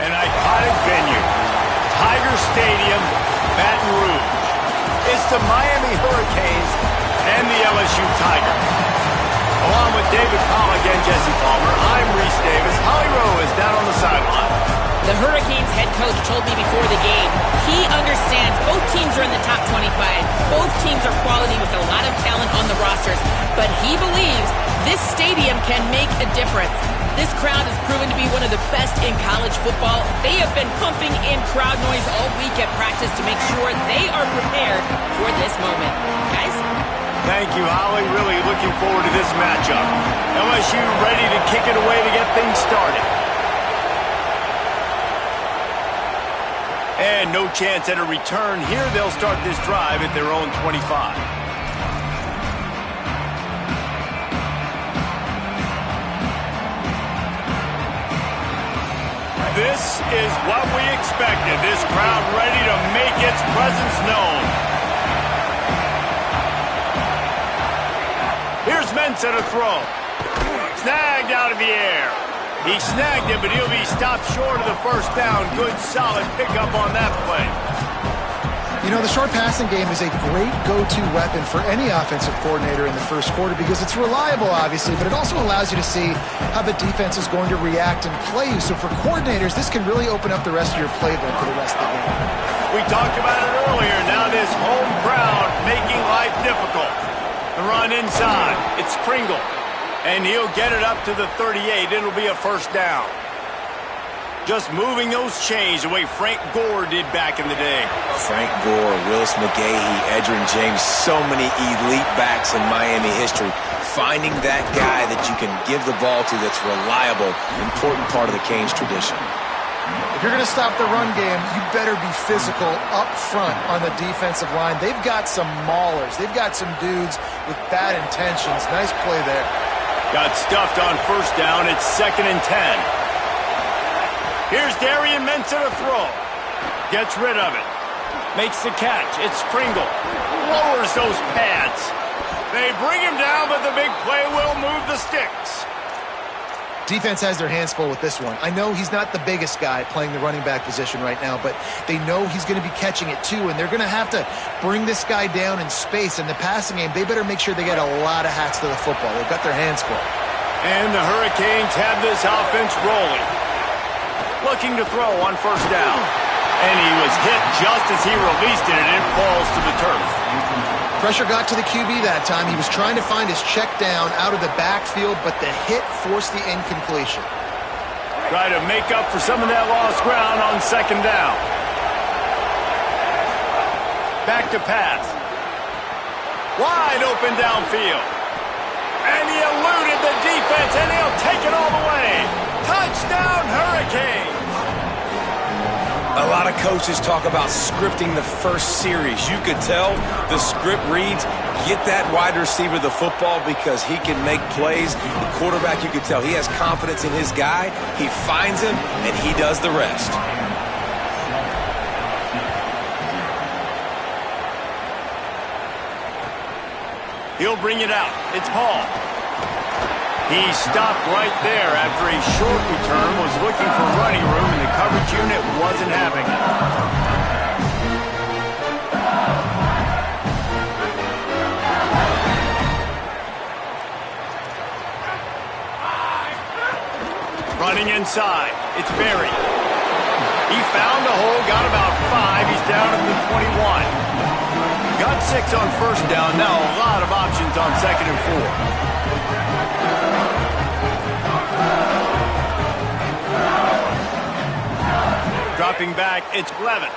An iconic venue, Tiger Stadium, Baton Rouge. It's the Miami Hurricanes and the LSU Tigers. Along with David Pollack and Jesse Palmer, I'm Reese Davis. Holly Rowe is down on the sideline. The Hurricanes head coach told me before the game, he understands both teams are in the top 25. Both teams are quality with a lot of talent on the rosters. But he believes this stadium can make a difference. This crowd has proven to be one of the best in college football. They have been pumping in crowd noise all week at practice to make sure they are prepared for this moment. Guys? Thank you, Holly. Really looking forward to this matchup. LSU ready to kick it away to get things started. And no chance at a return here. They'll start this drive at their own 25. This is what we expected. This crowd ready to make its presence known. Here's Mensah to throw. Snagged out of the air. He snagged it, but he'll be stopped short of the first down. Good, solid pickup on that play. You know, the short passing game is a great go-to weapon for any offensive coordinator in the first quarter because it's reliable, obviously, but it also allows you to see how the defense is going to react and play you. So for coordinators, this can really open up the rest of your playbook for the rest of the game. We talked about it earlier. Now this home crowd making life difficult. The run inside. It's Pringle. And he'll get it up to the 38. It'll be a first down. Just moving those chains the way Frank Gore did back in the day. Frank Gore, Willis McGahee, Edgerrin James, so many elite backs in Miami history. Finding that guy that you can give the ball to that's reliable, important part of the Canes tradition. If you're going to stop the run game, you better be physical up front on the defensive line. They've got some maulers. They've got some dudes with bad intentions. Nice play there. Got stuffed on first down. It's 2nd and 10. Here's Darian Mensah to throw. Gets rid of it. Makes the catch. It's Pringle. Lowers those pads. They bring him down, but the big play will move the sticks. Defense has their hands full with this one. I know he's not the biggest guy playing the running back position right now, but they know he's going to be catching it too, and they're going to have to bring this guy down in space. In the passing game, they better make sure they get a lot of hats to the football. They've got their hands full. And the Hurricanes have this offense rolling. Looking to throw on first down. And he was hit just as he released it, and it falls to the turf. Pressure got to the QB that time. He was trying to find his check down out of the backfield, but the hit forced the incompletion. Try to make up for some of that lost ground on second down. Back to pass. Wide open downfield. And he eluded the defense, and he'll take it all the way. Touchdown, Hurricanes! A lot of coaches talk about scripting the first series. You could tell the script reads, get that wide receiver the football because he can make plays. The quarterback, you could tell, he has confidence in his guy. He finds him, and he does the rest. He'll bring it out. It's Paul. He stopped right there after a short return, was looking for running room, and the coverage unit wasn't having it. Running inside, it's Berry. He found a hole, got about 5. He's down at the 21. Got 6 on first down. Now a lot of options on 2nd and 4. Dropping back, it's Levin.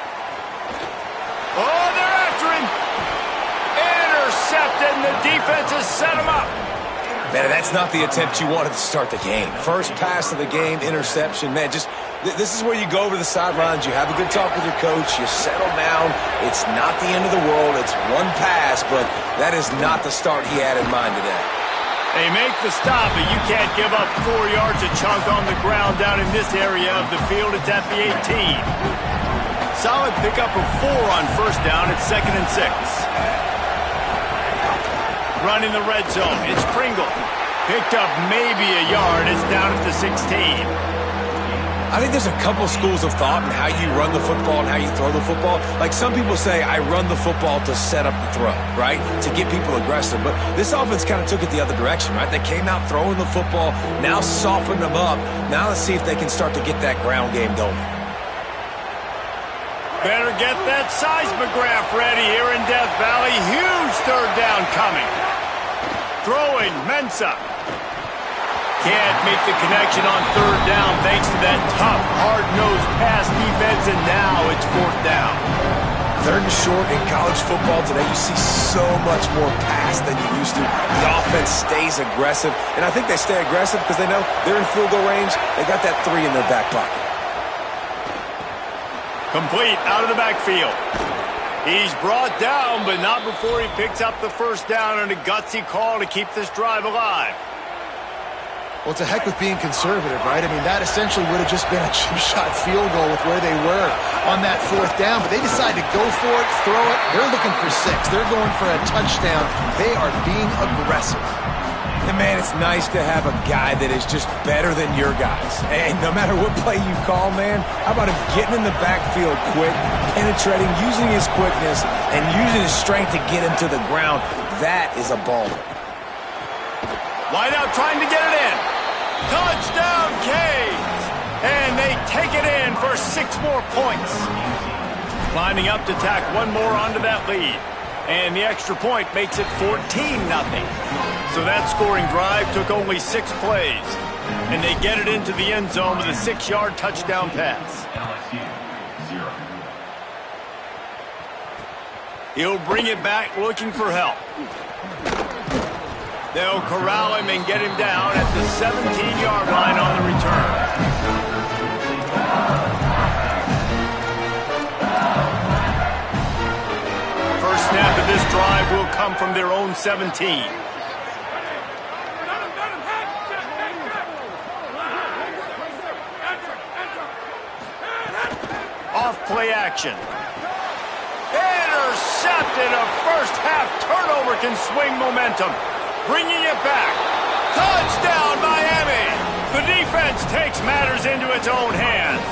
Oh, they're after him. Intercepted, and the defense has set him up. Man, that's not the attempt you wanted to start the game. First pass of the game, interception. Man, this is where you go over the sidelines. You have a good talk with your coach. You settle down. It's not the end of the world. It's one pass, but that is not the start he had in mind today. They make the stop, but you can't give up 4 yards a chunk on the ground down in this area of the field. It's at the 18. Solid pickup of 4 on first down. It's 2nd and 6. Run in the red zone. It's Pringle. Picked up maybe a yard. It's down at the 16. I think there's a couple schools of thought in how you run the football and how you throw the football. Like some people say, I run the football to set up the throw, right? To get people aggressive. But this offense kind of took it the other direction, right? They came out throwing the football, now softened them up. Now let's see if they can start to get that ground game going. Better get that seismograph ready here in Death Valley. Huge third down coming. Throwing, Mensah. Can't make the connection on third down thanks to that tough, hard-nosed pass defense, and now it's 4th down. 3rd and short in college football today, you see so much more pass than you used to. The offense stays aggressive, and I think they stay aggressive because they know they're in field goal range. They got that 3 in their back pocket. Complete out of the backfield. He's brought down, but not before he picks up the first down on a gutsy call to keep this drive alive. Well, it's a heck with being conservative, right? I mean, that essentially would have just been a chip-shot field goal with where they were on that 4th down, but they decided to go for it, throw it. They're looking for 6. They're going for a touchdown. They are being aggressive. And, man, it's nice to have a guy that is just better than your guys. And no matter what play you call, man, how about him getting in the backfield quick, penetrating, using his quickness, and using his strength to get him to the ground. That is a ball. Wide out trying to get it in. Touchdown, Canes! And they take it in for 6 more points. Lining up to tack 1 more onto that lead. And the extra point makes it 14-0. So that scoring drive took only 6 plays. And they get it into the end zone with a 6-yard touchdown pass. He'll bring it back looking for help. They'll corral him and get him down at the 17-yard line on the return. First snap of this drive will come from their own 17. Off play action. Intercepted. A first half turnover can swing momentum. Bringing it back. Touchdown, Miami. The defense takes matters into its own hands.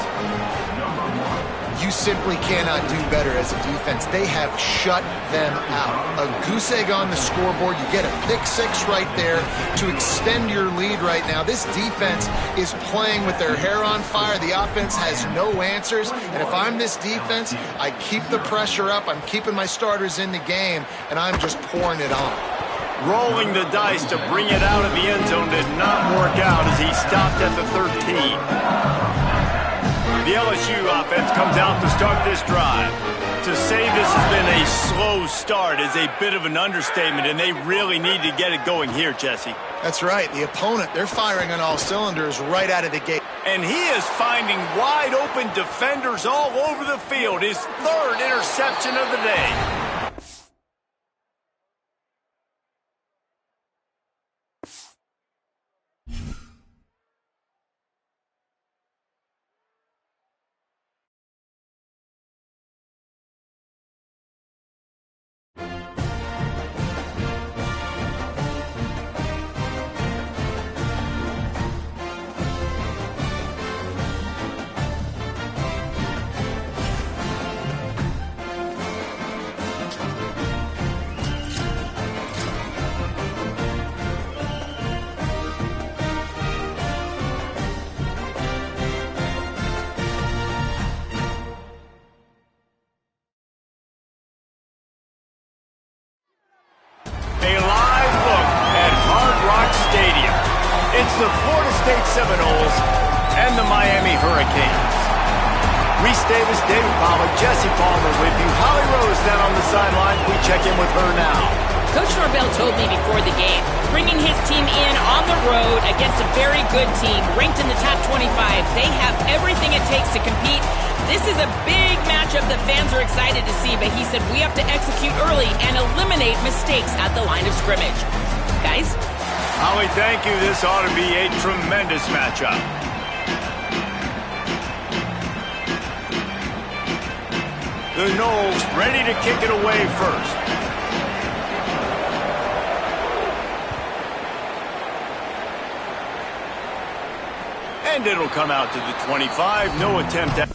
You simply cannot do better as a defense. They have shut them out. A goose egg on the scoreboard. You get a pick-6 right there to extend your lead right now. This defense is playing with their hair on fire. The offense has no answers. And if I'm this defense, I keep the pressure up. I'm keeping my starters in the game, and I'm just pouring it on. Rolling the dice to bring it out of the end zone did not work out as he stopped at the 13. The LSU offense comes out to start this drive. To say this has been a slow start is a bit of an understatement, and they really need to get it going here, Jesse. That's right. The opponent, they're firing on all cylinders right out of the gate. And he is finding wide-open defenders all over the field. His 3rd interception of the day. the Florida State Seminoles and the Miami Hurricanes. Reese Davis, David Palmer, Jesse Palmer with you. Holly Rose down on the sidelines. We check in with her now. Coach Norvell told me before the game, bringing his team in on the road against a very good team, ranked in the top 25. They have everything it takes to compete. This is a big matchup that fans are excited to see, but he said we have to execute early and eliminate mistakes at the line of scrimmage. Guys? Holly, thank you. This ought to be a tremendous matchup. The Noles ready to kick it away first. And it'll come out to the 25. No attempt at...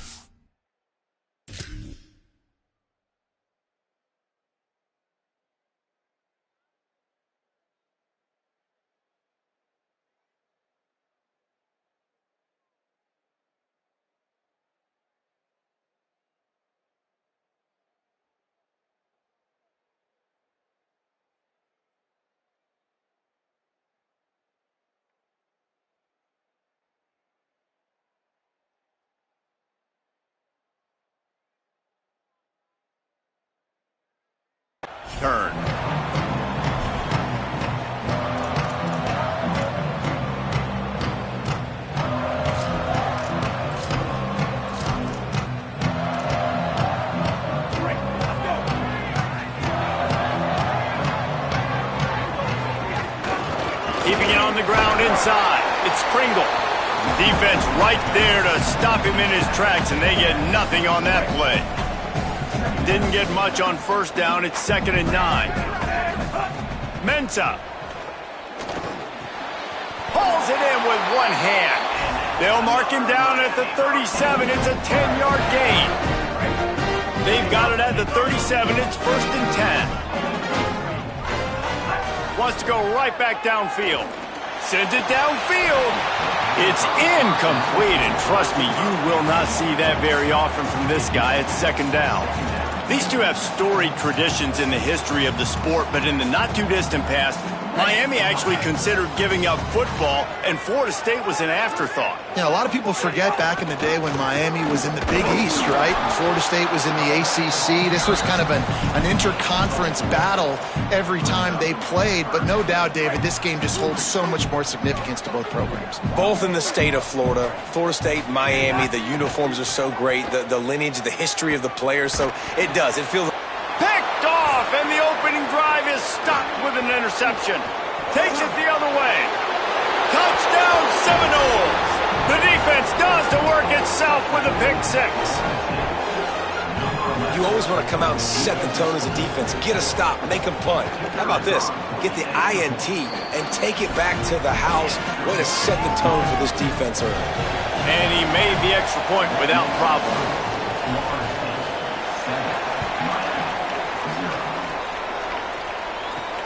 turn. Keeping it on the ground inside. It's Pringle. Defense right there to stop him in his tracks, and they get nothing on that play. Didn't get much on first down. It's 2nd and 9. Mensah pulls it in with one hand. They'll mark him down at the 37. It's a 10-yard gain. They've got it at the 37. It's 1st and 10. Wants to go right back downfield. Sends it downfield. It's incomplete, and trust me, you will not see that very often from this guy. It's 2nd down. These two have storied traditions in the history of the sport, but in the not-too-distant past, Miami actually considered giving up football, and Florida State was an afterthought. Yeah, a lot of people forget back in the day when Miami was in the Big East, right? And Florida State was in the ACC. This was kind of an interconference battle every time they played. But no doubt, David, this game just holds so much more significance to both programs. Both in the state of Florida. Florida State, Miami, the uniforms are so great. The lineage, the history of the players. So it does. It feels... Picked off, and the opening drive is stopped with an interception. Takes it the other way. Touchdown Seminoles. The defense does the work itself with a pick six. You always want to come out and set the tone as a defense. Get a stop, make them punt. How about this? Get the INT and take it back to the house. Way to set the tone for this defense early. And he made the extra point without problem.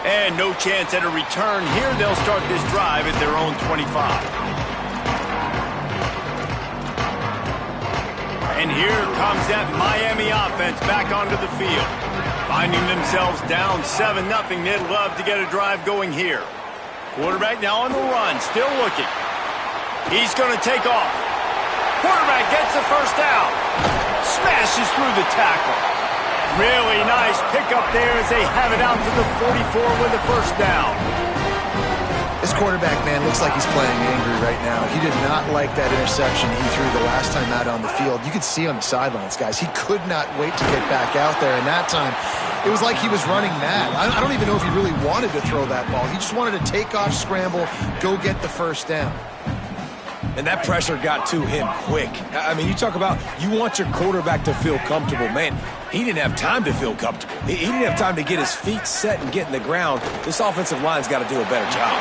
And no chance at a return here. They'll start this drive at their own 25. And here comes that Miami offense back onto the field. Finding themselves down 7-0. They'd love to get a drive going here. Quarterback now on the run, still looking. He's going to take off. Quarterback gets the first down. Smashes through the tackle. Really nice pickup there as they have it out to the 44 with a first down. This quarterback, man, looks like he's playing angry right now. He did not like that interception he threw the last time out on the field. You could see on the sidelines, guys, he could not wait to get back out there. And that time, it was like he was running mad. I don't even know if he really wanted to throw that ball. He just wanted to take off, scramble, go get the first down. And that pressure got to him quick. I mean, you talk about you want your quarterback to feel comfortable. Man, he didn't have time to feel comfortable. He didn't have time to get his feet set and get in the ground. This offensive line's got to do a better job.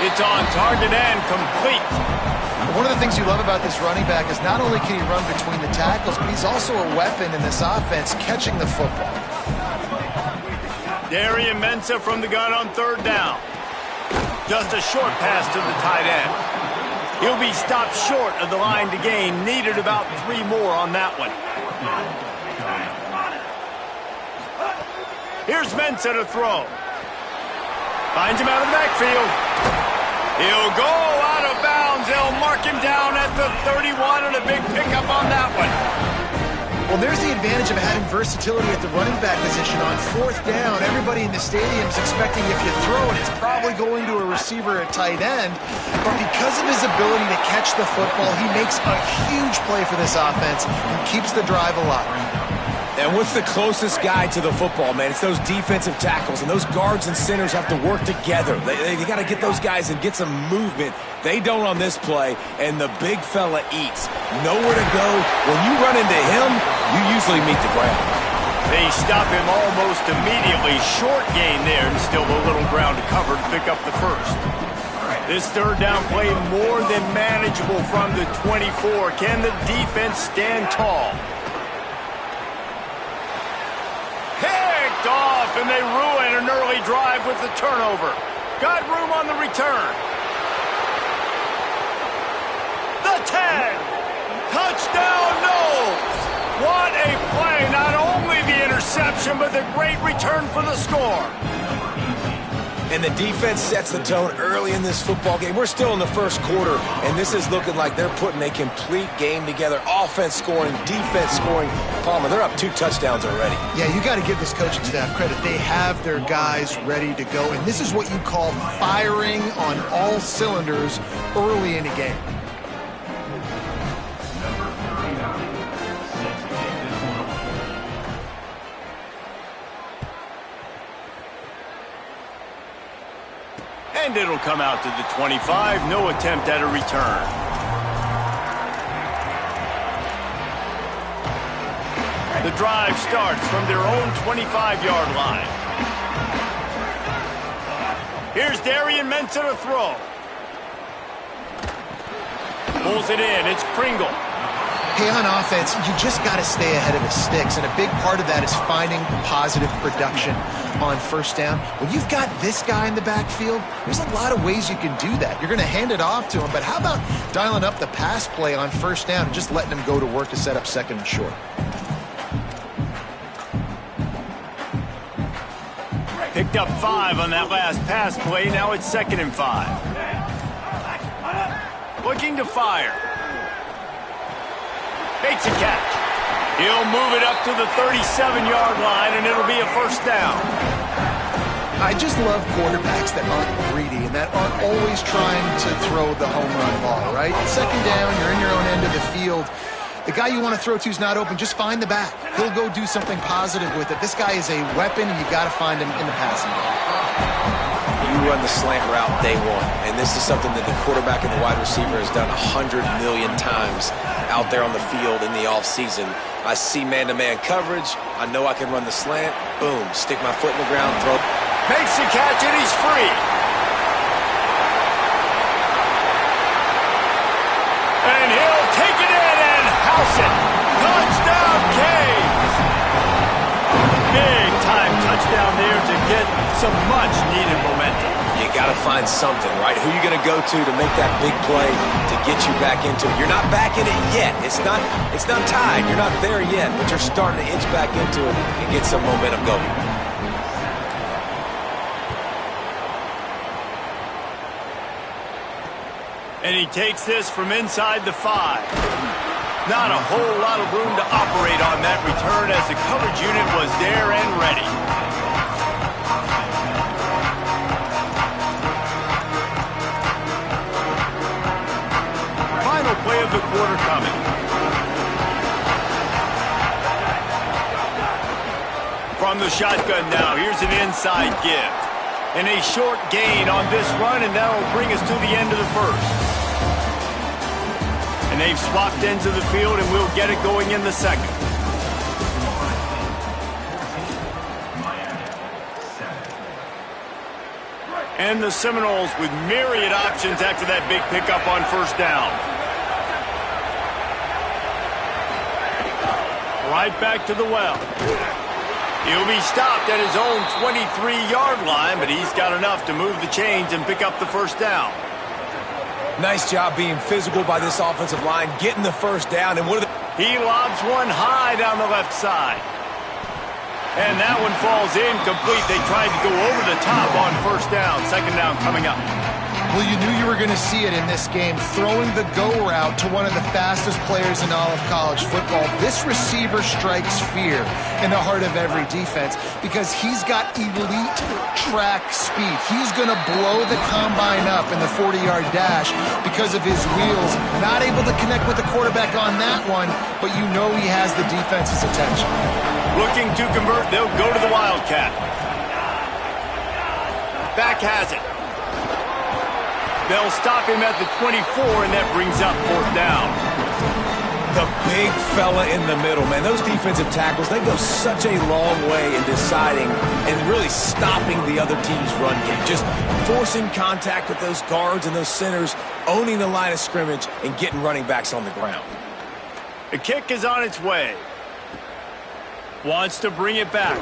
It's on target and complete. One of the things you love about this running back is not only can he run between the tackles, but he's also a weapon in this offense catching the football. Darian Mensah from the gun on 3rd down. Just a short pass to the tight end. He'll be stopped short of the line to gain. Needed about 3 more on that one. Here's Mensah to throw. Finds him out of the backfield. He'll go out mark him down at the 31 and a big pickup on that one. Well, there's the advantage of having versatility at the running back position. On fourth down, everybody in the stadium's expecting if you throw it, it's probably going to a receiver at tight end. But because of his ability to catch the football, he makes a huge play for this offense and keeps the drive alive. And what's the closest guy to the football, man? It's those defensive tackles, and those guards and centers have to work together. They got to get those guys and get some movement. They don't on this play, and the big fella eats. Nowhere to go. When you run into him, you usually meet the ground. They stop him almost immediately. Short gain there, and still a little ground to cover to pick up the first. This third down play more than manageable from the 24. Can the defense stand tall? Picked off, and they ruin an early drive with the turnover. Got room on the return. The 10. Touchdown, Knowles. What a play. Not only the interception, but the great return for the score. And the defense sets the tone early in this football game. We're still in the first quarter, and this is looking like they're putting a complete game together. Offense scoring, defense scoring. Palmer, they're up 2 touchdowns already. Yeah, you got to give this coaching staff credit. They have their guys ready to go, and this is what you call firing on all cylinders early in a game. And it'll come out to the 25. No attempt at a return. The drive starts from their own 25-yard line. Here's Darian Mensah to throw. Pulls it in. It's Pringle. Hey, on offense, you just got to stay ahead of the sticks, and a big part of that is finding positive production on first down. When you've got this guy in the backfield, there's a lot of ways you can do that. You're going to hand it off to him, but how about dialing up the pass play on first down and just letting him go to work to set up second and short? Picked up 5 on that last pass play. Now it's 2nd and 5. Looking to fire. Makes a catch. He'll move it up to the 37-yard line, and it'll be a first down. I just love quarterbacks that aren't greedy and that aren't always trying to throw the home run ball, right? Second down, you're in your own end of the field. The guy you want to throw to is not open. Just find the back. He'll go do something positive with it. This guy is a weapon, and you got to find him in the passing game. You run the slant route day one, and this is something that the quarterback and the wide receiver has done 100 million times out there on the field in the offseason. I see man-to-man coverage. I know I can run the slant. Boom, stick my foot in the ground, throw. Makes the catch, and he's free. And he'll take it in and house it. Touchdown, Canes. Big-time touchdown there to get some much-needed momentum. You got to find something, right? Who are you going to go to make that big play to get you back into it? You're not back in it yet. It's not tied. You're not there yet, but you're starting to inch back into it and get some momentum going. And he takes this from inside the 5. Not a whole lot of room to operate on that return as the coverage unit was there and ready. Final play of the quarter coming. From the shotgun now, here's an inside give. And a short gain on this run, and that'll bring us to the end of the first. And they've swapped ends of the field, and we'll get it going in the second. And the Seminoles with myriad options after that big pickup on first down. Right back to the well. He'll be stopped at his own 23-yard line, but he's got enough to move the chains and pick up the first down. Nice job being physical by this offensive line, getting the first down. And what are He lobs one high down the left side. And that one falls incomplete. They tried to go over the top on first down. Second down coming up. Well, you knew you were going to see it in this game, throwing the go route to one of the fastest players in all of college football. This receiver strikes fear in the heart of every defense because he's got elite track speed. He's going to blow the combine up in the 40-yard dash because of his wheels. Not able to connect with the quarterback on that one, but you know he has the defense's attention. Looking to convert, they'll go to the Wildcat. Back has it. They'll stop him at the 24, and that brings up 4th down. The big fella in the middle, man. Those defensive tackles, they go such a long way in deciding and really stopping the other team's run game. Just forcing contact with those guards and those centers, owning the line of scrimmage, and getting running backs on the ground. The kick is on its way. Wants to bring it back.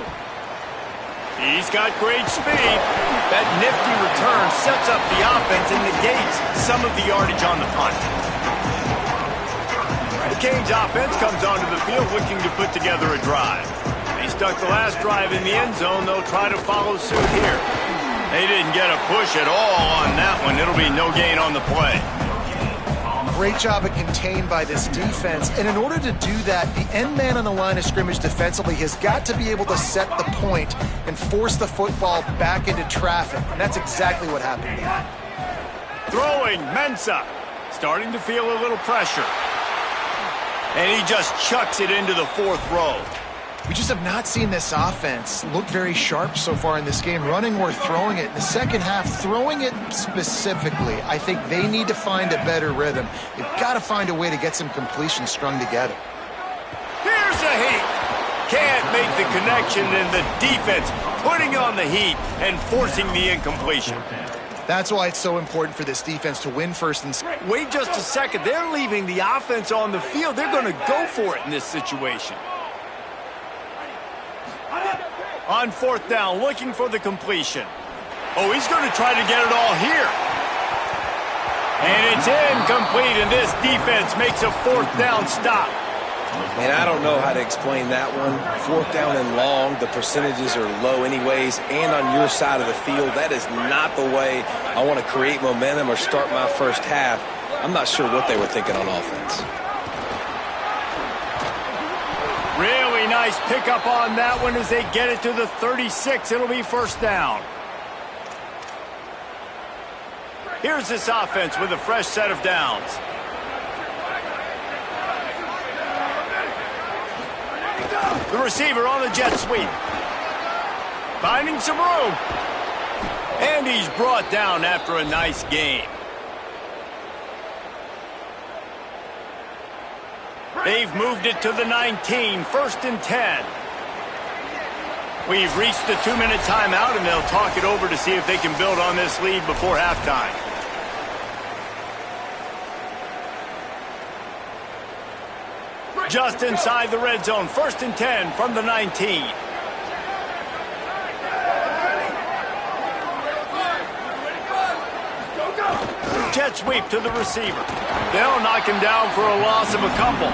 He's got great speed. That nifty return sets up the offense and negates some of the yardage on the punt. The Canes offense comes onto the field looking to put together a drive. They stuck the last drive in the end zone. They'll try to follow suit here. They didn't get a push at all on that one. It'll be no gain on the play. Great job of contained by this defense. And in order to do that, the end man on the line of scrimmage defensively has got to be able to set the point and force the football back into traffic. And that's exactly what happened here. Throwing, Mensah. Starting to feel a little pressure. And he just chucks it into the 4th row. We just have not seen this offense look very sharp so far in this game, running or throwing it. In the second half, throwing it specifically, I think they need to find a better rhythm. They've got to find a way to get some completions strung together. Here's a heat. Can't make the connection, and the defense putting on the heat and forcing the incompletion. That's why it's so important for this defense to win first and second. Wait just a second. They're leaving the offense on the field. They're going to go for it in this situation. On 4th down, looking for the completion. Oh, he's going to try to get it all here. And it's incomplete, and this defense makes a 4th down stop. Man, I don't know how to explain that one. 4th down and long, the percentages are low anyways, and on your side of the field, that is not the way I want to create momentum or start my first half. I'm not sure what they were thinking on offense. Really nice pickup on that one as they get it to the 36. It'll be 1st down. Here's this offense with a fresh set of downs. The receiver on the jet sweep. Finding some room. And he's brought down after a nice game. They've moved it to the 19, 1st and 10. We've reached the 2-minute timeout, and they'll talk it over to see if they can build on this lead before halftime. Just inside the red zone, 1st and 10 from the 19. Jet sweep to the receiver. They'll knock him down for a loss of a couple.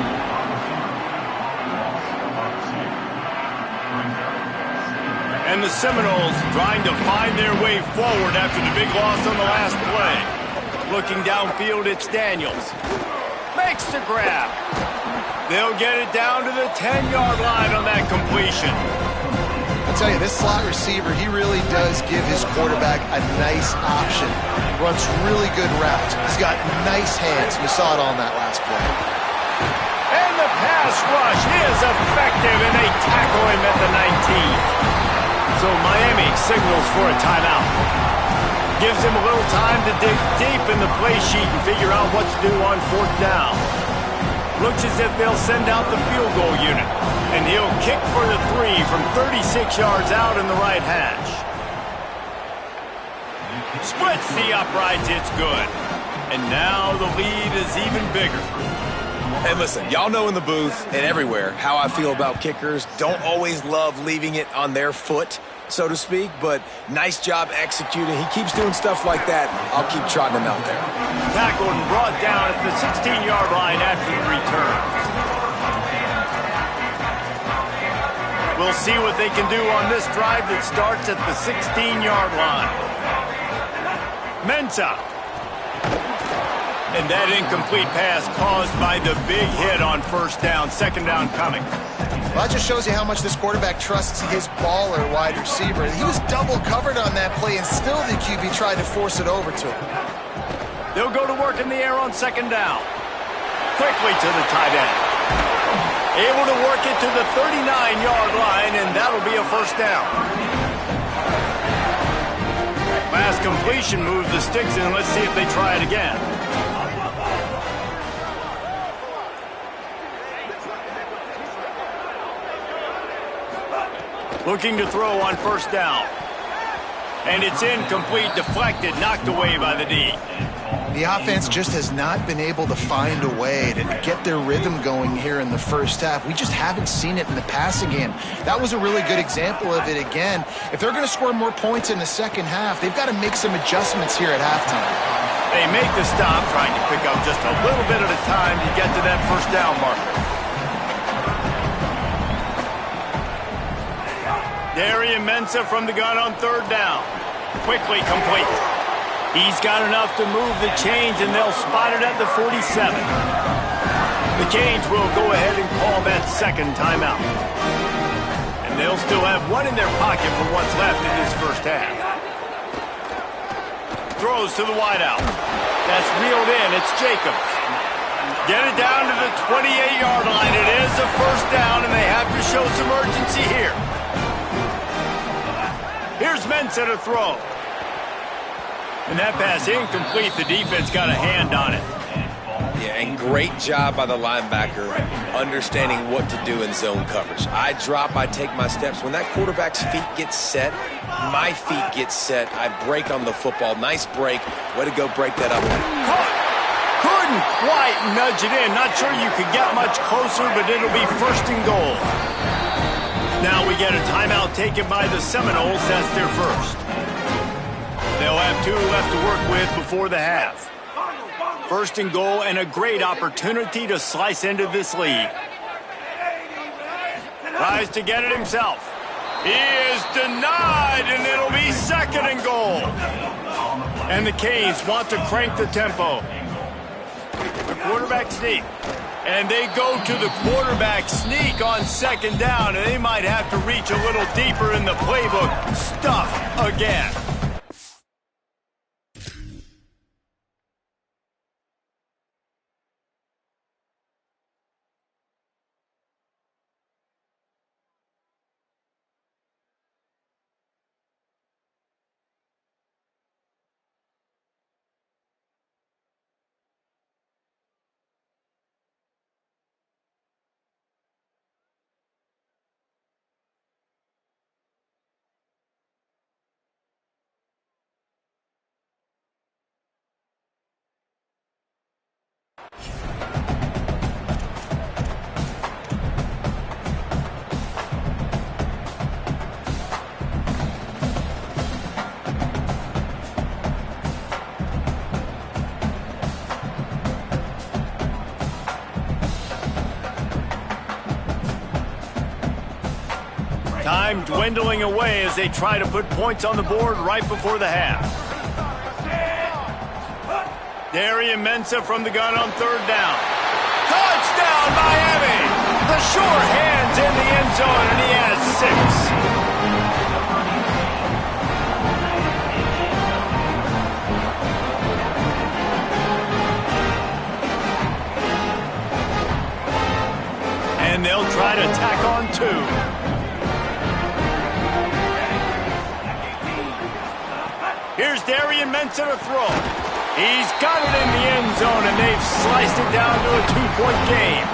And the Seminoles trying to find their way forward after the big loss on the last play. Looking downfield, it's Daniels. Makes the grab. They'll get it down to the 10-yard line on that completion. I'll tell you, this slot receiver, he really does give his quarterback a nice option. Runs really good routes. He's got nice hands. You saw it on that last play. And the pass rush is effective, and they tackle him at the 19. So Miami signals for a timeout. Gives him a little time to dig deep in the play sheet and figure out what to do on 4th down. Looks as if they'll send out the field goal unit. And he'll kick for the 3 from 36 yards out in the right hash. Splits the uprights, it's good. And now the lead is even bigger. And listen, y'all know in the booth and everywhere how I feel about kickers. Don't always love leaving it on their foot, so to speak, but nice job executing. He keeps doing stuff like that. I'll keep trotting him out there. Tackled and brought down at the 16-yard line after the return. We'll see what they can do on this drive that starts at the 16-yard line. Mensah And that incomplete pass caused by the big hit on first down, second down coming. Well, that just shows you how much this quarterback trusts his baller wide receiver. He was double covered on that play, and still the QB tried to force it over to him. They'll go to work in the air on second down. Quickly to the tight end. Able to work it to the 39-yard line, and that'll be a first down. Last completion moves the sticks in. Let's see if they try it again. Looking to throw on first down. And it's incomplete, deflected, knocked away by the D. The offense just has not been able to find a way to get their rhythm going here in the first half. We just haven't seen it in the passing game. That was a really good example of it again. If they're going to score more points in the second half, they've got to make some adjustments here at halftime. They make the stop, trying to pick up just a little bit at a time to get to that first down marker. Darian Mensah from the gun on third down. Quickly complete. He's got enough to move the chains, and they'll spot it at the 47. The Canes will go ahead and call that second timeout. And they'll still have one in their pocket for what's left in this first half. Throws to the wideout. That's reeled in. It's Jacobs. Get it down to the 28-yard line. It is a first down, and they have to show some urgency here. Here's Mensah to throw. And that pass incomplete. The defense got a hand on it. Yeah, and great job by the linebacker understanding what to do in zone coverage. I drop, I take my steps. When that quarterback's feet get set, my feet get set. I break on the football. Nice break. Way to go break that up. Couldn't quite nudge it in. Not sure you could get much closer, but it'll be first and goal. Now we get a timeout taken by the Seminoles. That's their first. They'll have 2 left to work with before the half. First and goal, and a great opportunity to slice into this lead. Tries to get it himself. He is denied, and it'll be second and goal. And the Canes want to crank the tempo. The quarterback sneak. And they go to the quarterback sneak on second down, and they might have to reach a little deeper in the playbook. Stuff again. Time dwindling away as they try to put points on the board right before the half. Darian Mensah from the gun on third down. Touchdown, Miami! The short hands in the end zone, and he has 6. And they'll try to tack on 2. Here's Darian Mensah to throw. He's got it in the end zone, and they've sliced it down to a 2-point game.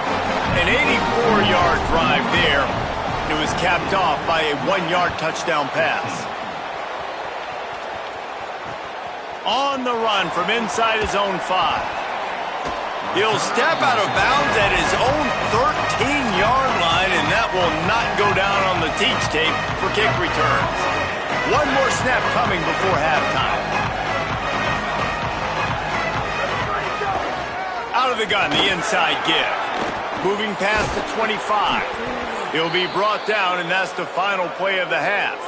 An 84-yard drive there. It was capped off by a 1-yard touchdown pass. On the run from inside his own 5. He'll step out of bounds at his own 13-yard line, and that will not go down on the teach tape for kick returns. One more snap coming before halftime. Out of the gun, the inside give. Moving past the 25. He'll be brought down, and that's the final play of the half.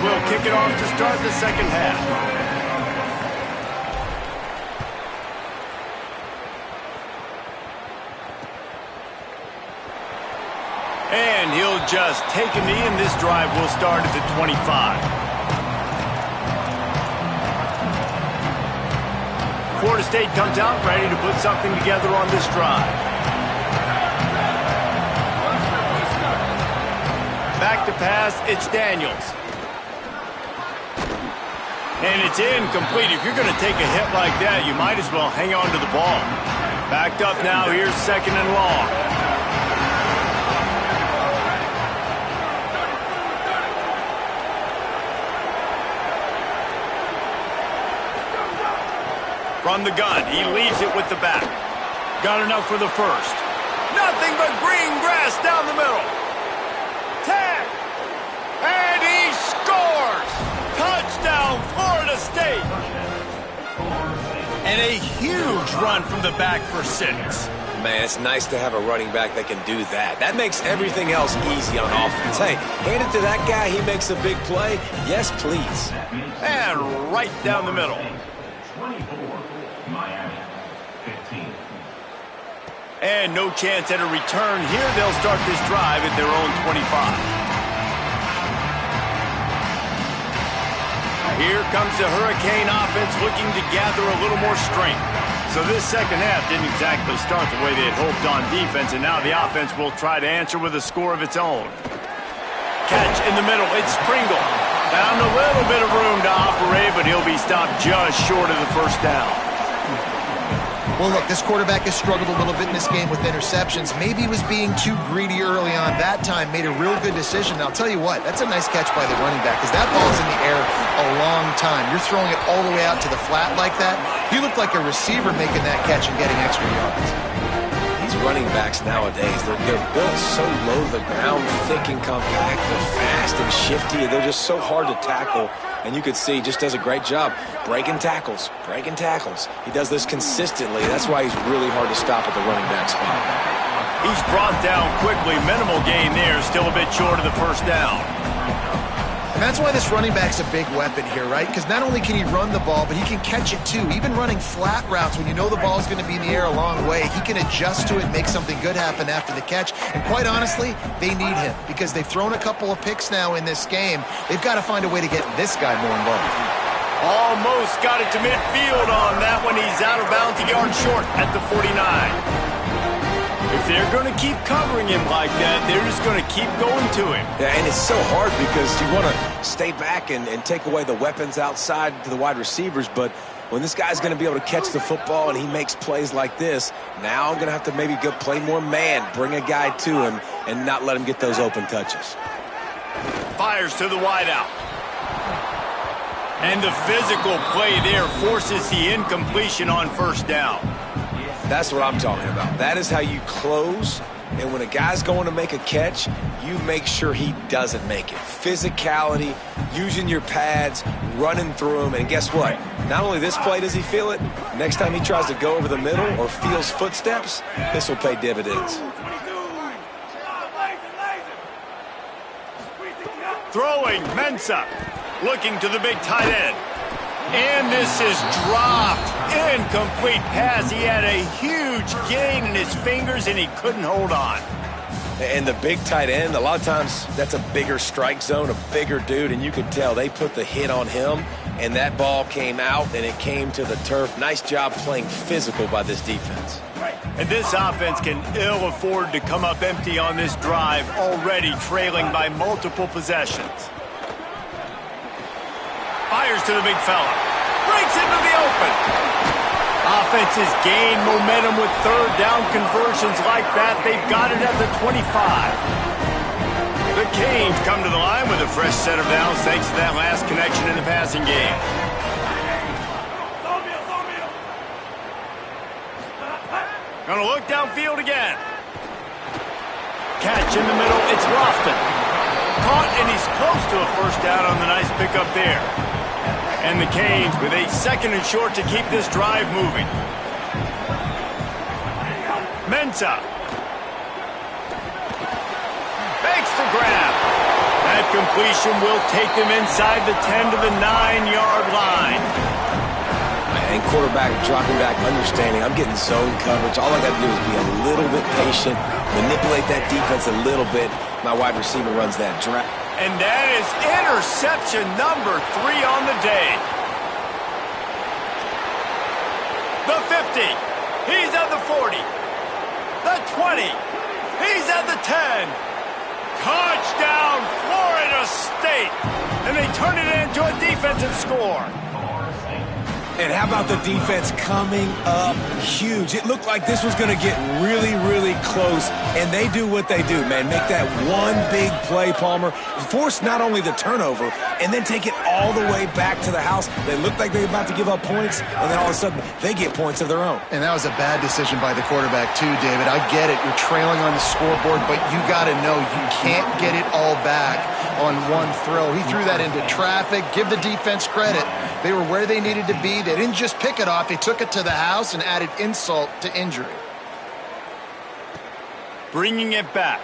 will kick it off to start the second half. And he'll just take a knee, and this drive will start at the 25. Florida State comes out ready to put something together on this drive. Back to pass, it's Daniels. And it's incomplete. If you're going to take a hit like that, you might as well hang on to the ball. Backed up now, here's second and long. From the gun, he leaves it with the back. Got enough for the first. Nothing but green grass down the middle. Tag! And he scores! Touchdown, Florida State! And a huge run from the back for 6. Man, it's nice to have a running back that can do that. That makes everything else easy on offense. Hey, hand it to that guy, he makes a big play. Yes, please. And right down the middle. And no chance at a return here. They'll start this drive at their own 25. Here comes the Hurricane offense looking to gather a little more strength. So this second half didn't exactly start the way they had hoped on defense, and now the offense will try to answer with a score of its own. Catch in the middle. It's Pringle. Found a little bit of room to operate, but he'll be stopped just short of the first down. Well, look, this quarterback has struggled a little bit in this game with interceptions. Maybe he was being too greedy early on. That time made a real good decision. And I'll tell you what, that's a nice catch by the running back because that ball's in the air a long time. You're throwing it all the way out to the flat like that. You look like a receiver making that catch and getting extra yards. These running backs nowadays, they're built so low to the ground, thick and compact. They're fast and shifty. They're just so hard to tackle. And you can see he just does a great job breaking tackles, breaking tackles. He does this consistently. That's why he's really hard to stop at the running back spot. He's brought down quickly. Minimal gain there. Still a bit short of the first down. And that's why this running back's a big weapon here, right? Because not only can he run the ball, but he can catch it too. Even running flat routes when you know the ball's going to be in the air a long way, he can adjust to it, make something good happen after the catch. And quite honestly, they need him because they've thrown a couple of picks now in this game. They've got to find a way to get this guy more involved. Almost got it to midfield on that one. He's out of bounds, a yard short at the 49. If they're going to keep covering him like that, they're just going to keep going to him. Yeah, and it's so hard because you want to stay back and take away the weapons outside to the wide receivers, but when this guy's going to be able to catch the football and he makes plays like this, now I'm going to have to maybe go play more man, bring a guy to him, and not let him get those open touches. Fires to the wideout. And the physical play there forces the incompletion on first down. That's what I'm talking about. That is how you close, and when a guy's going to make a catch, you make sure he doesn't make it. Physicality, using your pads, running through them, and guess what? Not only this play does he feel it, next time he tries to go over the middle or feels footsteps, this will pay dividends. Throwing, Mensah, looking to the big tight end. And this is dropped. Incomplete pass. He had a huge gain in his fingers, and he couldn't hold on. And the big tight end, a lot of times that's a bigger strike zone, a bigger dude, and you could tell they put the hit on him, and that ball came out, and it came to the turf. Nice job playing physical by this defense. And this offense can ill afford to come up empty on this drive, already trailing by multiple possessions. Fires to the big fella. Breaks into the open. Offenses gain momentum with third down conversions like that. They've got it at the 25. The Canes come to the line with a fresh set of downs thanks to that last connection in the passing game. Gonna look downfield again. Catch in the middle. It's Lofton. Caught, and he's close to a first down on the nice pickup there. And the Canes with a second and short to keep this drive moving. Mensah makes the grab. That completion will take them inside the 10 to the 9-yard line. And quarterback dropping back, understanding I'm getting zone coverage. All I got to do is be a little bit patient, manipulate that defense a little bit. My wide receiver runs that drag. And that is interception number 3 on the day. The 50. He's at the 40. The 20. He's at the 10. Touchdown, Florida State. And they turn it into a defensive score. And how about the defense coming up huge? It looked like this was going to get really, really close, and they do what they do, man. Make that one big play, Palmer. Force not only the turnover, and then take it all the way back to the house. They looked like they were about to give up points, and then all of a sudden, they get points of their own. And that was a bad decision by the quarterback, too, David. I get it. You're trailing on the scoreboard, but you got to know you can't get it all back on one throw. He threw that into traffic. Give the defense credit. They were where they needed to be. They didn't just pick it off. They took it to the house and added insult to injury. Bringing it back.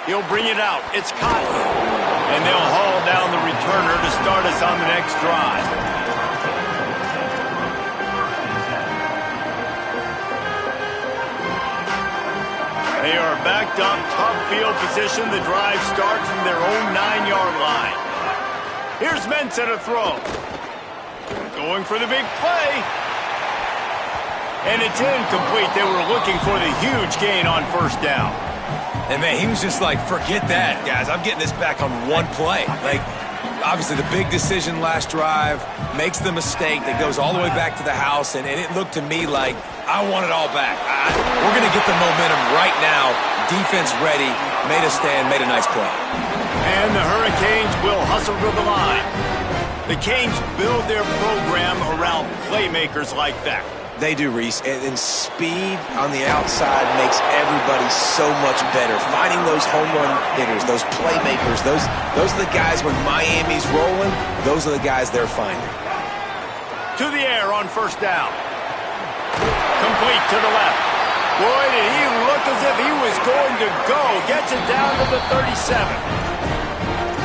He'll bring it out. It's Cotton. And they'll haul down the returner to start us on the next drive. They are backed up, tough field position. The drive starts from their own 9-yard line. Here's Mensah to throw. Going for the big play. And it's incomplete. They were looking for the huge gain on first down. And, man, he was just like, forget that, guys. I'm getting this back on one play. Like, obviously the big decision last drive, makes the mistake that goes all the way back to the house, and it looked to me like I want it all back. We're going to get the momentum right now. Defense ready, made a stand, made a nice play. And the Hurricanes will hustle to the line. The Canes build their program around playmakers like that. They do, Reese, and speed on the outside makes everybody so much better. Finding those home run hitters, those playmakers, those are the guys when Miami's rolling, those are the guys they're finding. To the air on first down. Complete to the left. Boy, did he look as if he was going to go. Gets it down to the 37.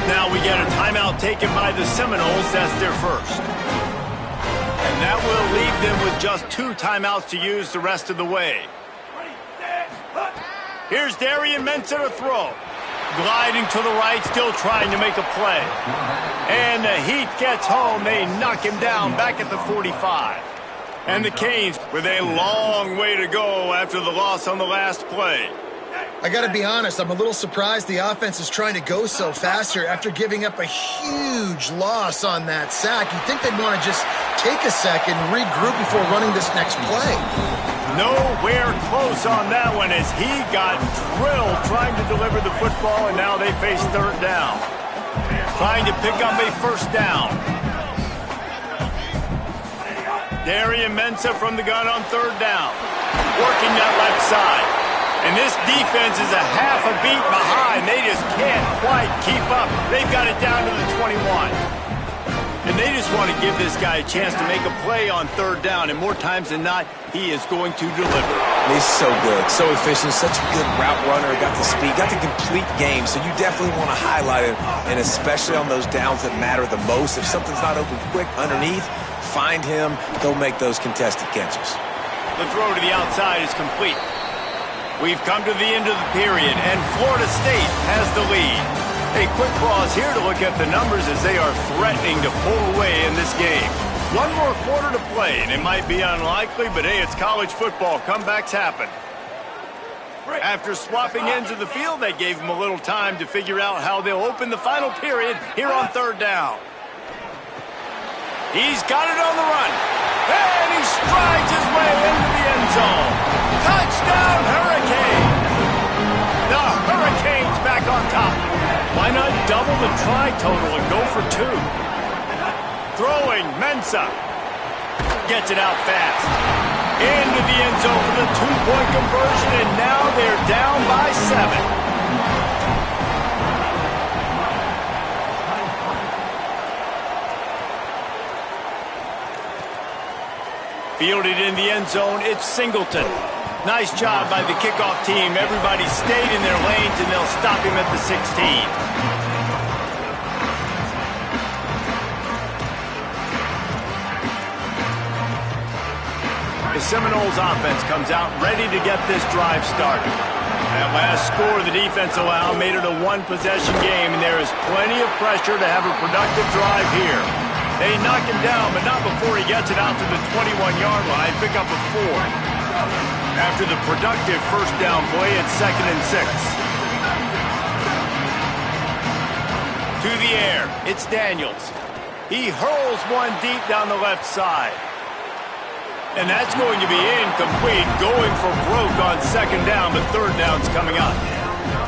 Now we get a timeout taken by the Seminoles. That's their first. And that will leave them with just 2 timeouts to use the rest of the way. Here's Darian Mensah to throw. Gliding to the right, still trying to make a play. And the heat gets home. They knock him down back at the 45. And the Canes with a long way to go after the loss on the last play. I got to be honest, I'm a little surprised the offense is trying to go so fast here after giving up a huge loss on that sack. You'd think they'd want to just take a second, regroup before running this next play. Nowhere close on that one as he got drilled trying to deliver the football, and now they face third down. Trying to pick up a first down. Darian Mensah from the gun on third down. Working that left side. And this defense is a half a beat behind. They just can't quite keep up. They've got it down to the 21. And they just want to give this guy a chance to make a play on third down. And more times than not, he is going to deliver. He's so good, so efficient, such a good route runner. Got the speed, got the complete game. So you definitely want to highlight him, and especially on those downs that matter the most. If something's not open quick underneath, find him. Go make those contested catches. The throw to the outside is complete. We've come to the end of the period, and Florida State has the lead. A quick pause here to look at the numbers as they are threatening to pull away in this game. One more quarter to play, and it might be unlikely, but hey, it's college football. Comebacks happen. After swapping ends of the field, they gave them a little time to figure out how they'll open the final period here on third down. He's got it on the run, and he strides his way into the end zone. Touchdown, Hurricane! The Hurricanes back on top. Why not double the try total and go for 2? Throwing, Mensah. Gets it out fast. Into the end zone for the 2-point conversion, and now they're down by 7. Fielded in the end zone, it's Singleton. Nice job by the kickoff team. Everybody stayed in their lanes, and they'll stop him at the 16. Seminoles offense comes out ready to get this drive started. That last score the defense allowed made it a one-possession game, and there is plenty of pressure to have a productive drive here. They knock him down, but not before he gets it out to the 21-yard line, pick up a 4. After the productive first down play, it's 2nd and 6. To the air, it's Daniels. He hurls one deep down the left side. And that's going to be incomplete, going for broke on 2nd down, but 3rd down's coming up.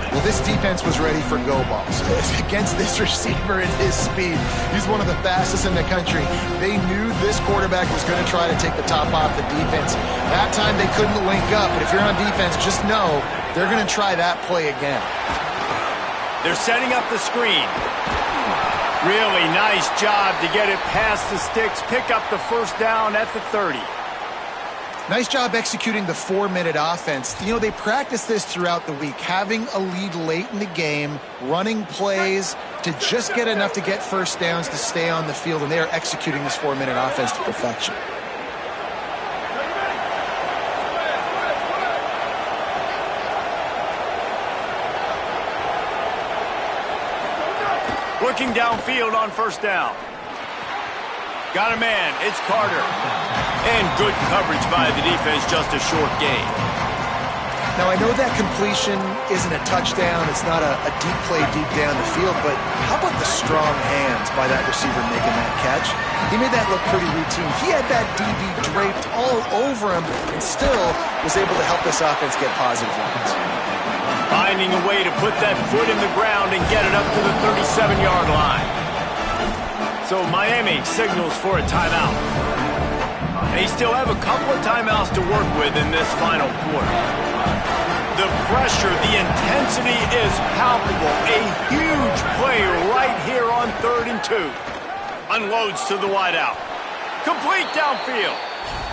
Well, this defense was ready for go balls. Against this receiver at his speed, he's one of the fastest in the country. They knew this quarterback was going to try to take the top off the defense. That time they couldn't link up, but if you're on defense, just know they're going to try that play again. They're setting up the screen. Really nice job to get it past the sticks, pick up the first down at the 30. Nice job executing the 4-minute offense. You know, they practice this throughout the week, having a lead late in the game, running plays to just get enough to get first downs to stay on the field, and they are executing this 4-minute offense to perfection. Looking downfield on first down. Got a man, it's Carter. And good coverage by the defense, just a short gain. Now, I know that completion isn't a touchdown, it's not a deep play deep down the field, but how about the strong hands by that receiver making that catch? He made that look pretty routine. He had that DB draped all over him and still was able to help this offense get positive yards. Finding a way to put that foot in the ground and get it up to the 37-yard line. So Miami signals for a timeout. They still have a couple of timeouts to work with in this final quarter. The pressure, the intensity is palpable. A huge play right here on 3rd and 2. Unloads to the wideout. Complete downfield.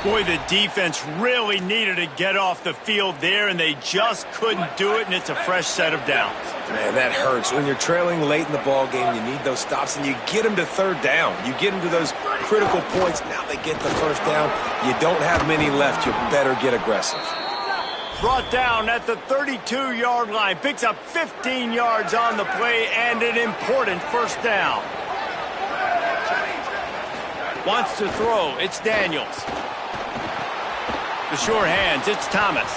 Boy, the defense really needed to get off the field there, and they just couldn't do it, and it's a fresh set of downs. Man, that hurts. When you're trailing late in the ball game, you need those stops, and you get them to 3rd down. You get them to those critical points. Now they get the first down. You don't have many left. You better get aggressive. Brought down at the 32-yard line. Picks up 15 yards on the play and an important first down. Wants to throw. It's Daniels. The sure hands, it's Thomas.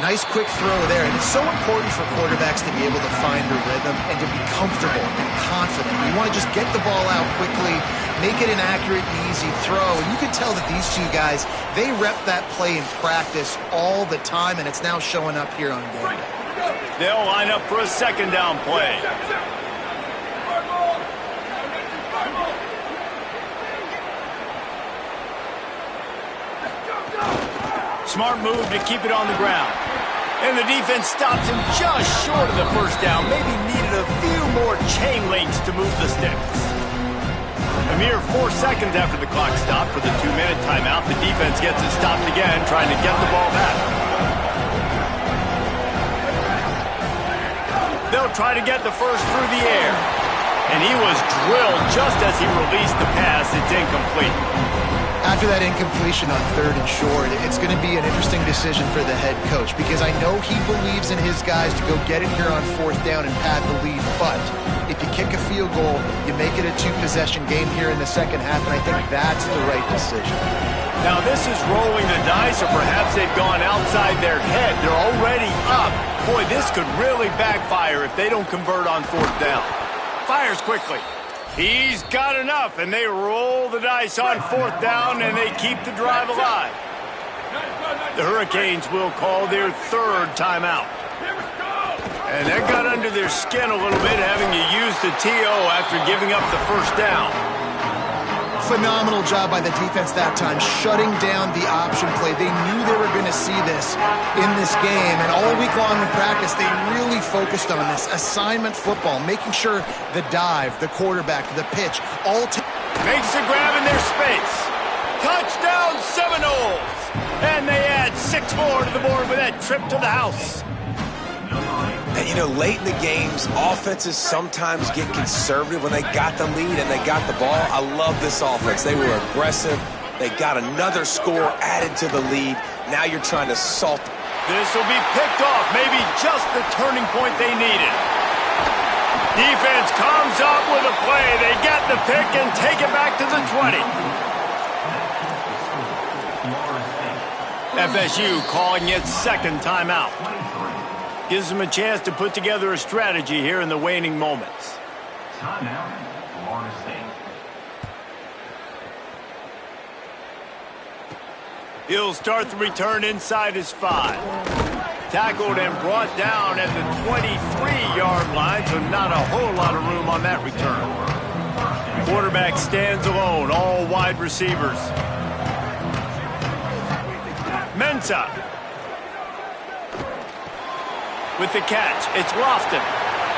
Nice quick throw there, and it's so important for quarterbacks to be able to find the rhythm and to be comfortable and confident. You want to just get the ball out quickly, make it an accurate and easy throw. And you can tell that these two guys, they rep that play in practice all the time, and it's now showing up here on game day. They'll line up for a 2nd down play. Smart move to keep it on the ground. And the defense stops him just short of the first down. Maybe needed a few more chain links to move the sticks. A mere 4 seconds after the clock stopped for the 2-minute timeout, the defense gets it stopped again, trying to get the ball back. They'll try to get the first through the air. And he was drilled just as he released the pass. It's incomplete. After that incompletion on 3rd and short, it's going to be an interesting decision for the head coach because I know he believes in his guys to go get it here on 4th down and pad the lead. But if you kick a field goal, you make it a 2-possession game here in the second half, and I think that's the right decision. Now this is rolling the dice, or perhaps they've gone outside their head. They're already up. Boy, this could really backfire if they don't convert on 4th down. Fires quickly. He's got enough, and they roll the dice on 4th down, and they keep the drive alive. The Hurricanes will call their 3rd timeout. And that got under their skin a little bit, having to use the TO after giving up the first down. Phenomenal job by the defense that time, shutting down the option play. They knew they were going to see this in this game, and all week long in practice, they really focused on this assignment football, making sure the dive, the quarterback, the pitch, all makes the grab in their space. Touchdown Seminoles! And they add 6 more to the board with that trip to the house. And, you know, late in the games, offenses sometimes get conservative when they got the lead and they got the ball. I love this offense. They were aggressive, They got another score added to the lead. Now you're trying to salt. This will be picked off, maybe just the turning point they needed. Defense comes up with a play. They get the pick and take it back to the 20. FSU calling its second timeout. Gives them a chance to put together a strategy here in the waning moments. Timeout, Florida State. He'll start the return inside his 5. Tackled and brought down at the 23-yard line, so not a whole lot of room on that return. Quarterback stands alone, all wide receivers. Mensah. With the catch, it's Lofton.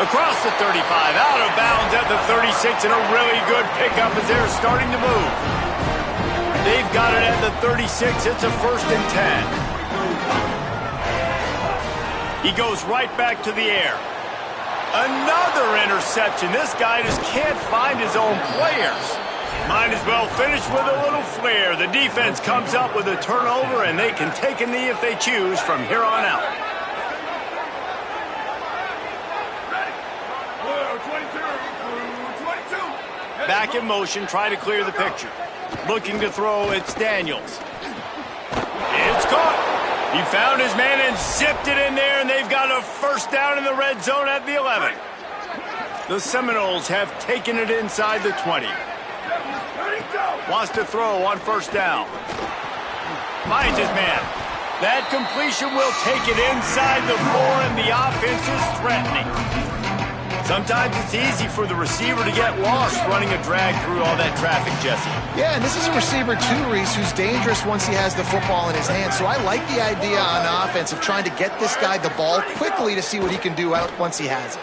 Across the 35, out of bounds at the 36, and a really good pickup as they're starting to move. They've got it at the 36. It's a 1st and 10. He goes right back to the air. Another interception. This guy just can't find his own players. Might as well finish with a little flair. The defense comes up with a turnover, and they can take a knee if they choose from here on out. Back in motion, try to clear the picture. Looking to throw, it's Daniels. It's caught. He found his man and zipped it in there, and they've got a 1st down in the red zone at the 11. The Seminoles have taken it inside the 20. Wants to throw on 1st down. Finds his man. That completion will take it inside the 4, and the offense is threatening. Sometimes it's easy for the receiver to get lost running a drag through all that traffic, Jesse. Yeah, and this is a receiver too, Reese, who's dangerous once he has the football in his hands. So I like the idea on offense of trying to get this guy the ball quickly to see what he can do out once he has it.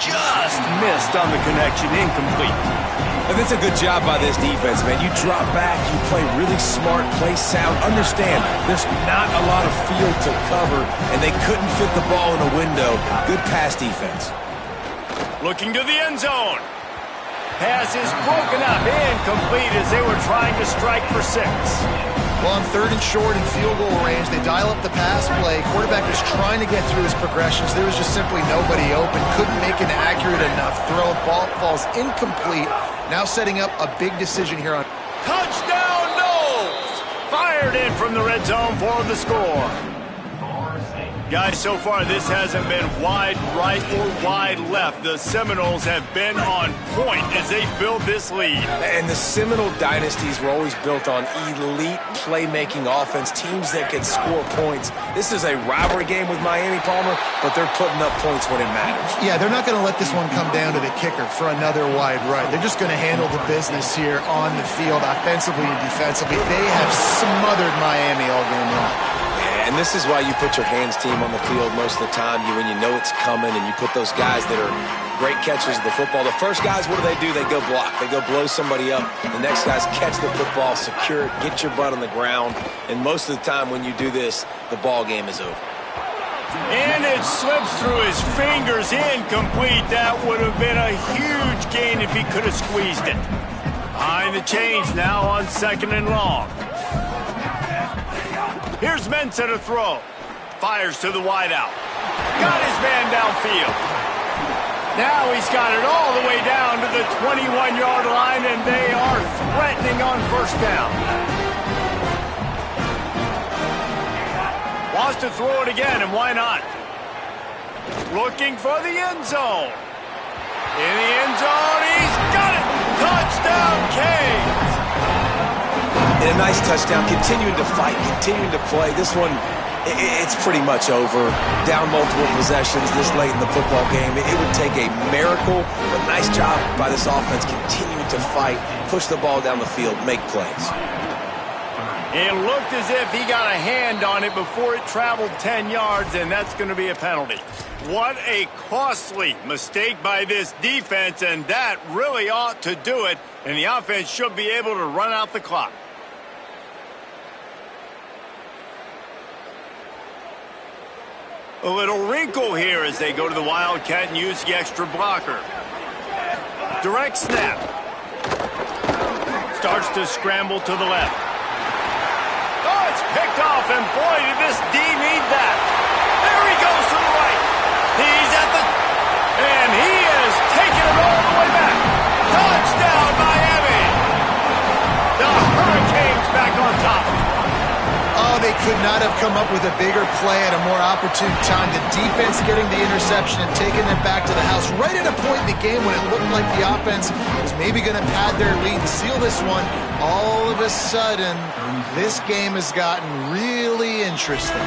Just missed on the connection, incomplete. And that's a good job by this defense, man. You drop back, you play really smart, play sound. Understand, there's not a lot of field to cover, and they couldn't fit the ball in a window. Good pass defense. Looking to the end zone. Pass is broken up, incomplete as they were trying to strike for 6. Well, on 3rd and short and field goal range, they dial up the pass play. Quarterback was trying to get through his progressions. There was just simply nobody open. Couldn't make an accurate enough throw. Ball falls incomplete. Now setting up a big decision here on. Touchdown, Knowles! Fired in from the red zone for the score. Guys, so far this hasn't been wide right or wide left. The Seminoles have been on point as they build this lead. And the Seminole dynasties were always built on elite playmaking offense, teams that can score points. This is a rivalry game with Miami, Palmer, but they're putting up points when it matters. Yeah, they're not going to let this one come down to the kicker for another wide right. They're just going to handle the business here on the field, offensively and defensively. They have smothered Miami all game long. And this is why you put your hands team on the field most of the time when you know it's coming, and you put those guys that are great catchers of the football. The first guys, what do? They go block. They go blow somebody up. The next guys catch the football, secure it, get your butt on the ground. And most of the time when you do this, the ball game is over. And it slips through his fingers, incomplete. That would have been a huge gain if he could have squeezed it. Behind the chains now on 2nd and long. Here's Mensah to throw. Fires to the wideout. Got his man downfield. Now he's got it all the way down to the 21-yard line, and they are threatening on 1st down. Wants to throw it again, and why not? Looking for the end zone. In the end zone, he's got it! Touchdown, Canes! And a nice touchdown, continuing to fight, continuing to play. This one, it's pretty much over. Down multiple possessions this late in the football game. It would take a miracle, but nice job by this offense continuing to fight, push the ball down the field, make plays. It looked as if he got a hand on it before it traveled 10 yards, and that's going to be a penalty. What a costly mistake by this defense, and that really ought to do it, and the offense should be able to run out the clock. A little wrinkle here as they go to the Wildcat and use the extra blocker. Direct snap. Starts to scramble to the left. Oh, it's picked off, and boy, did this D need that. There he goes to the right. He's at the... And he is taking it all the way back. Touchdown, Miami. The Hurricanes back on top. Oh, they could not have come up with a bigger play at a more opportune time. The defense getting the interception and taking them back to the house right at a point in the game when it looked like the offense was maybe going to pad their lead and seal this one. All of a sudden, this game has gotten really interesting.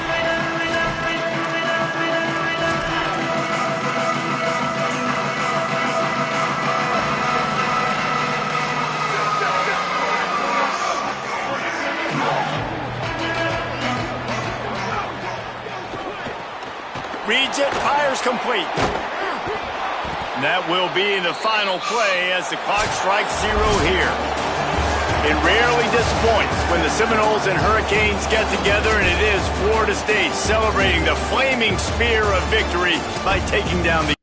Reads it, fires complete. That will be the final play as the clock strikes 0 here. It rarely disappoints when the Seminoles and Hurricanes get together, and it is Florida State celebrating the flaming spear of victory by taking down the